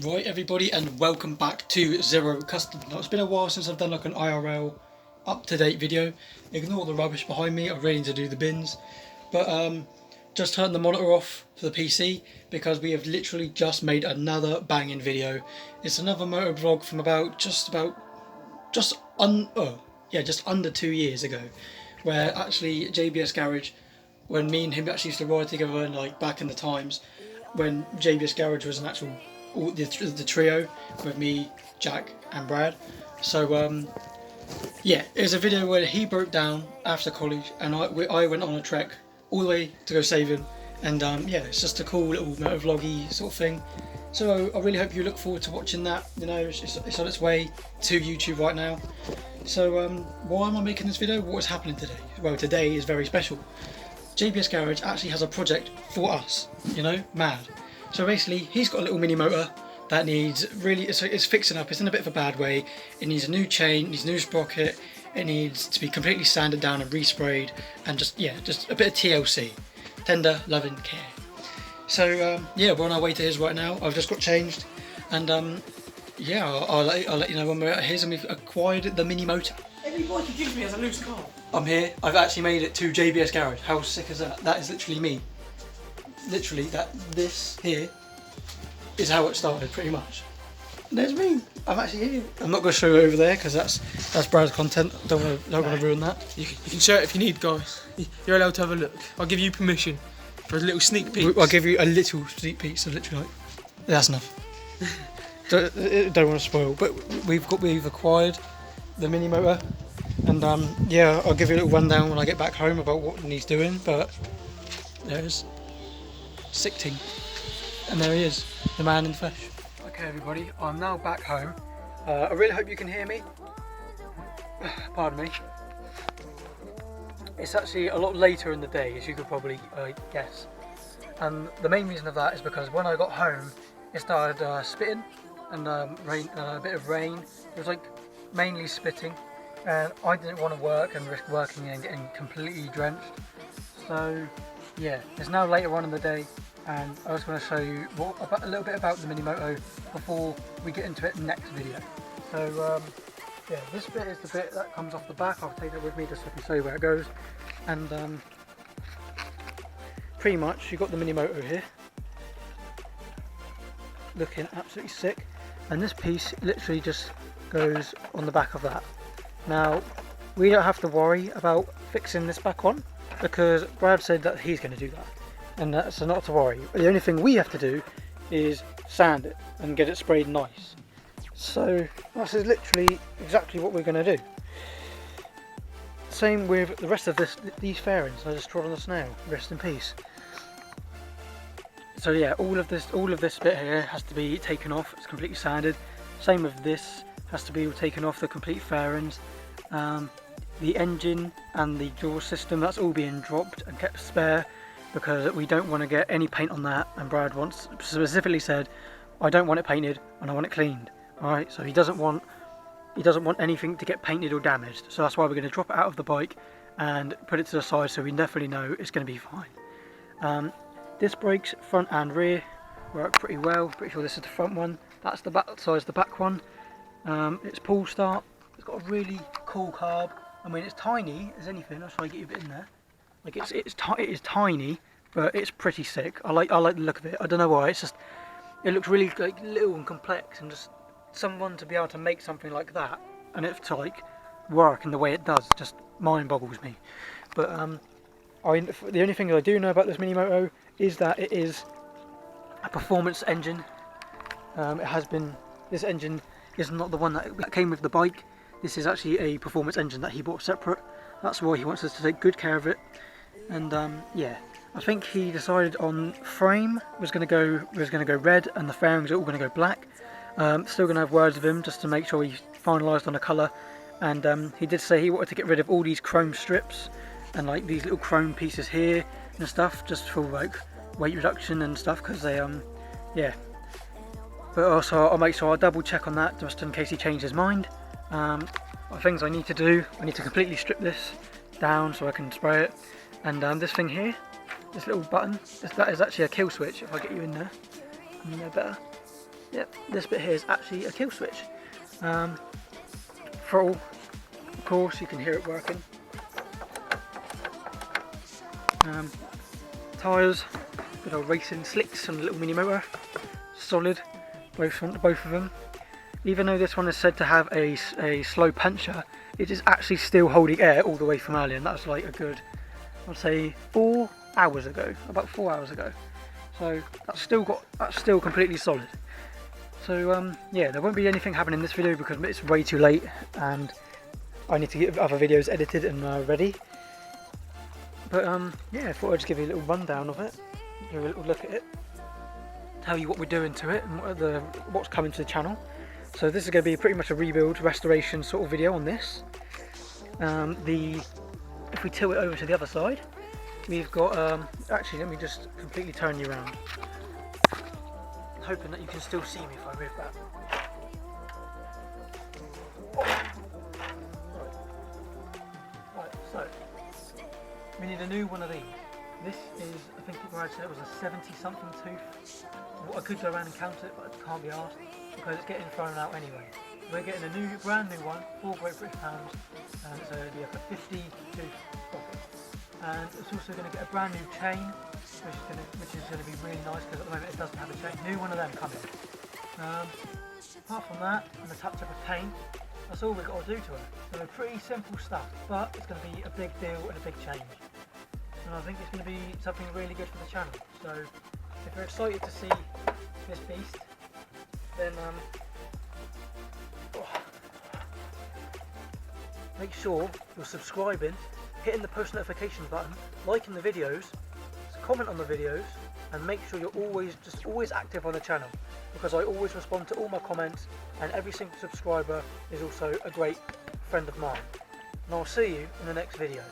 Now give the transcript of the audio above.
Right everybody, and welcome back to Zero Custom. Now it's been a while since I've done like an IRL up-to-date video. Ignore the rubbish behind me, I really need to do the bins. But just turned the monitor off for the PC because we have literally just made another banging video. It's another motor vlog from just under 2 years ago, where actually JBS Garage, when me and him actually used to ride together, and like back in the times when JBS Garage was an actual the trio with me, Jack and Brad. So yeah, it was a video where he broke down after college and I went on a trek all the way to go save him, and yeah, it's just a cool little motor vloggy sort of thing. So I really hope you look forward to watching that. You know, it's on its way to YouTube right now. So why am I making this video? What is happening today? Well, today is very special. JBS Garage actually has a project for us, you know, mad. So basically, he's got a little mini motor that needs it's fixing up. It's in a bit of a bad way. It needs a new chain, needs a new sprocket. It needs to be completely sanded down and resprayed, and just a bit of TLC, tender loving care. So yeah, we're on our way to his right now. I've just got changed, and yeah, I'll let you know when we're at his and we've acquired the mini motor. Everybody introduced me as a loose car. I'm here. I've actually made it to JBS Garage. How sick is that? That is literally me. Literally, this here is how it started, pretty much. And there's me. I'm actually here. I'm not going to show you over there because that's Brad's content. Don't want to ruin that. You can share it if you need, guys. You're allowed to have a look. I'll give you permission for a little sneak peek. I'll give you a little sneak peek. So literally, like, that's enough. don't want to spoil. But we've acquired the mini motor, and yeah, I'll give you a little rundown when I get back home about what he's doing. But there's sick ting. And there he is, the man in the flesh. Okay everybody, I'm now back home. I really hope you can hear me. Pardon me. It's actually a lot later in the day, as you could probably guess. And the main reason of that is because when I got home, it started spitting and a bit of rain. It was like mainly spitting, and I didn't want to work and risk working and getting completely drenched. So yeah, it's now later on in the day, and I was going to show you a little bit about the mini moto before we get into it next video. So yeah, this bit is the bit that comes off the back. I'll take that with me just so I can show you where it goes. And pretty much you've got the mini moto here, looking absolutely sick, and this piece literally just goes on the back of that. Now we don't have to worry about fixing this back on, because Brad said that he's going to do that, and that's not to worry. The only thing we have to do is sand it and get it sprayed nice. So this is literally exactly what we're going to do. Same with the rest of these fairings. I just trod on the snail. Rest in peace. So yeah, all of this bit here has to be taken off. It's completely sanded. Same with this, has to be taken off, the complete fairings. The engine and the jaw system, that's all being dropped and kept spare because we don't want to get any paint on that, and Brad specifically said, I don't want it painted and I want it cleaned. Alright, so he doesn't want anything to get painted or damaged, so that's why we're going to drop it out of the bike and put it to the side so we definitely know it's going to be fine. Disc brakes front and rear work pretty well. Pretty sure this is the front one, that's the back side's the back one. It's pull start. It's got a really cool carb. I mean, it's tiny as anything. I'll try to get you a bit in there. Like it is tiny, but it's pretty sick. I like the look of it. I don't know why. It's just, it looks really like little and complex, and just someone to be able to make something like that and it's like work in the way it does just mind boggles me. But the only thing I do know about this mini moto is that it is a performance engine. This engine is not the one that came with the bike. This is actually a performance engine that he bought separate. That's why he wants us to take good care of it. And yeah, I think he decided on frame was going to go red, and the fairings are all going to go black. Still going to have words with him just to make sure he's finalised on a colour. And he did say he wanted to get rid of all these chrome strips and like these little chrome pieces here and stuff, just for like weight reduction and stuff, because they yeah. But also I'll make sure I double check on that just in case he changed his mind. Things I need to do, I need to completely strip this down so I can spray it. And this thing here, this little button, that is actually a kill switch. If I get you in there better. Yep, this bit here is actually a kill switch. Throttle, of course, you can hear it working. Tyres, good old racing slicks on the little mini motor, solid, both of them. Even though this one is said to have a slow puncher, it is actually still holding air all the way from earlier, and that's like a good, I'd say 4 hours ago, about 4 hours ago. So that's still completely solid. So yeah, there won't be anything happening in this video because it's way too late and I need to get other videos edited and ready. But yeah, I thought I'd just give you a little rundown of it, give you a little look at it, tell you what we're doing to it and what's coming to the channel. So this is going to be pretty much a rebuild, restoration sort of video on this. If we tilt it over to the other side, we've got, actually let me just completely turn you around. Hoping that you can still see me if I move that. Right, so we need a new one of these. This is, I think the garage said it was a 70 something tooth. I could go around and count it, but I can't be asked because it's getting thrown out anyway. We're getting a brand new one, 4 Great British pounds, and it's going to be like a 50 tooth socket. And it's also going to get a brand new chain, which is going to be really nice because at the moment it doesn't have a chain. New one of them coming. Apart from that, and a touch of a paint, that's all we've got to do to it. So pretty simple stuff, but it's going to be a big deal and a big change. And I think it's going to be something really good for the channel. So if you're excited to see this beast, then make sure you're subscribing, hitting the post notifications button, liking the videos, comment on the videos, and make sure you're always active on the channel, because I always respond to all my comments and every single subscriber is also a great friend of mine. And I'll see you in the next video.